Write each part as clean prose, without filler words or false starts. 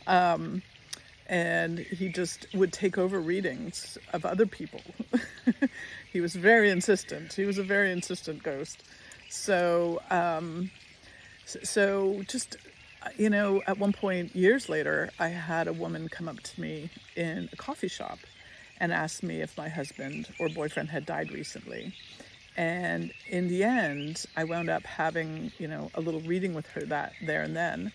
And he just would take over readings of other people. He was very insistent. He was a very insistent ghost. So, so just, at one point, years later, I had a woman come up to me in a coffee shop and ask me if my husband or boyfriend had died recently. And in the end, I wound up having, a little reading with her there and then,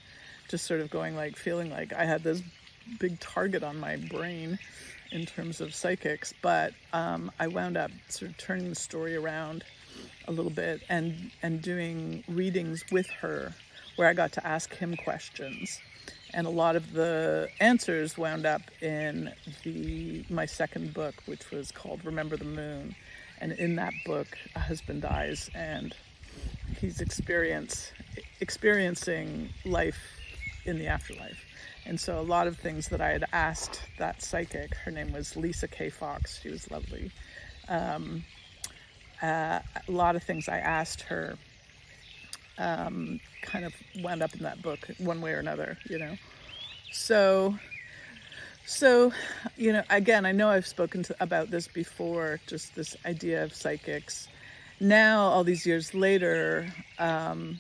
just sort of going like, feeling like I had this big target on my brain in terms of psychics. But I wound up sort of turning the story around a little bit and doing readings with her where I got to ask him questions. And a lot of the answers wound up in my second book, which was called Remember the Moon. And in that book, a husband dies and he's experiencing life in the afterlife. And so a lot of things that I had asked that psychic, her name was Lisa K. Fox, she was lovely. A lot of things I asked her kind of wound up in that book one way or another, So, again, I know I've spoken about this before, just this idea of psychics. Now, all these years later, I'm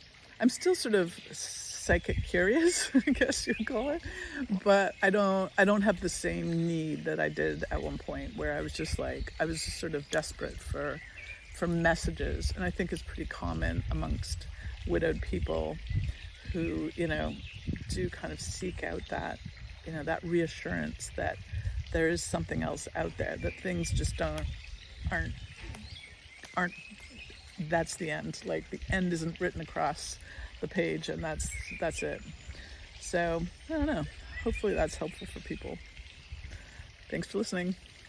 still sort of psychic curious, I guess you'd call it, but I don't have the same need that I did at one point, where I was just sort of desperate for messages. And I think it's pretty common amongst widowed people who, do kind of seek out that, that reassurance that there is something else out there, that things just aren't, that's the end. Like, the end isn't written across the page and that's it. So, I don't know. Hopefully that's helpful for people. Thanks for listening.